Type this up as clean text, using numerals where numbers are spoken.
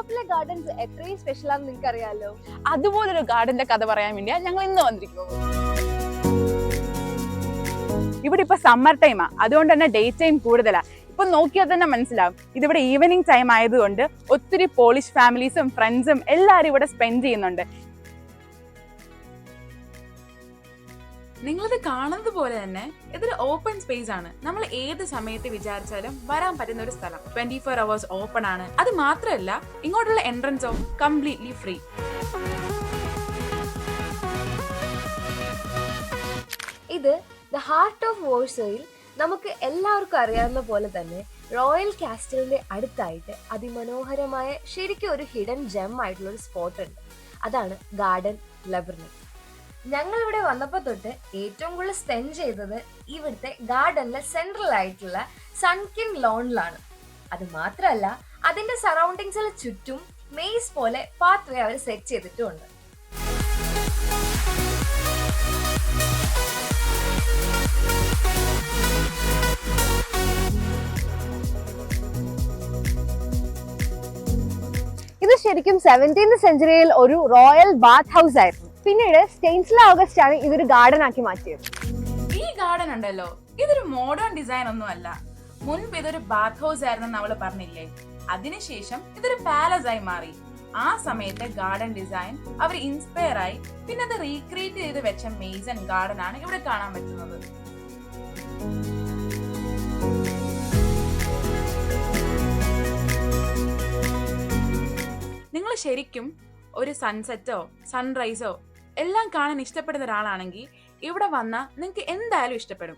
ഷോപ്പിലെ gardens എത്രയും special ആണെന്ന് നിങ്ങൾക്ക് അറിയാലോ. അതുപോലൊരു ഗാർഡന്റെ കഥ പറയാൻ വേണ്ടിയാ ഞങ്ങൾ ഇന്ന് വന്നിരിക്കുന്നത്. ഇവിടെ ഇപ്പൊ സമ്മർ ടൈമാ, അതുകൊണ്ട് തന്നെ ഡേ ടൈം കൂടുതലാ. ഇപ്പൊ നോക്കിയാൽ തന്നെ മനസ്സിലാവും, ഇതിവിടെ ഈവനിങ് ടൈം ആയതുകൊണ്ട് ഒത്തിരി പോളിഷ് ഫാമിലീസും ഫ്രണ്ട്സും എല്ലാവരും ഇവിടെ സ്പെൻഡ് ചെയ്യുന്നുണ്ട്. നിങ്ങളിത് കാണുന്നത് പോലെ തന്നെ ഇതൊരു ഓപ്പൺ സ്പേസ് ആണ്. നമ്മൾ ഏത് സമയത്ത് വിചാരിച്ചാലും വരാൻ പറ്റുന്ന ഒരു സ്ഥലം. 24 hours ഓപ്പൺ ആണ്. അത് മാത്രമല്ല, ഇങ്ങോട്ടുള്ള എൻട്രൻസോ കംപ്ലീറ്റ്ലി ഫ്രീ. ഇത് ദ ഹാർട്ട് ഓഫ് വോഴ്സോയിൽ നമുക്ക് എല്ലാവർക്കും അറിയാവുന്ന പോലെ തന്നെ റോയൽ കാസ്റ്റലിന്റെ അടുത്തായിട്ട് അതിമനോഹരമായ ശരിക്കും ഒരു ഹിഡൻ ജെം ആയിട്ടുള്ള ഒരു സ്പോട്ട് ഉണ്ട്. അതാണ് ഗാർഡൻ ലബർനെറ്റ്. ഞങ്ങൾ ഇവിടെ വന്നപ്പോൾ തൊട്ട് ഏറ്റവും കൂടുതൽ സ്പെൻഡ് ചെയ്തത് ഇവിടുത്തെ ഗാർഡനിലെ സെൻട്രൽ ആയിട്ടുള്ള സൺകിൻ ലോണിലാണ്. അത് മാത്രമല്ല, അതിന്റെ സറൗണ്ടിങ്സിൽ ചുറ്റും മെയ്സ് പോലെ പാത്ത് വേ അവർ സെറ്റ് ചെയ്തിട്ടുമുണ്ട്. ഇത് ശരിക്കും 17th സെഞ്ചുറിയിൽ ഒരു റോയൽ ബാത്ത് ഹൗസ് ആയിരുന്നു. പിന്നീട് സ്റ്റെയിൻസ്ലെ ഓഗസ്റ്റ് ആണ് ഇതൊരു ഗാർഡൻ ആക്കി മാറ്റിയത്. ഈ ഗാർഡൻ ഉണ്ടല്ലോ, ഇതൊരു മോഡേൺ ഡിസൈൻ ഒന്നും അല്ല. മുൻപ് ഇതൊരു ബാത്ത് ഹൗസ് ആയിരുന്നു അവള് പറഞ്ഞില്ലേ. അതിനുശേഷം ഇതൊരു പാലസ് ആയി മാറി. ആ സമയത്തെ ഗാർഡൻ ഡിസൈൻ അവർ ഇൻസ്പയർ ആയി. പിന്നെ അത് റീക്രിയേറ്റ് ചെയ്ത് വെച്ച മെയ്സൺ ഗാർഡൻ ആണ് ഇവിടെ കാണാൻ പറ്റുന്നത്. നിങ്ങൾ ശരിക്കും ഒരു സൺസെറ്റോ സൺറൈസോ എല്ലാം കാണാൻ ഇഷ്ടപ്പെടുന്ന ഒരാളാണെങ്കിൽ ഇവിടെ വന്നാൽ നിങ്ങൾക്ക് എന്തായാലും ഇഷ്ടപ്പെടും.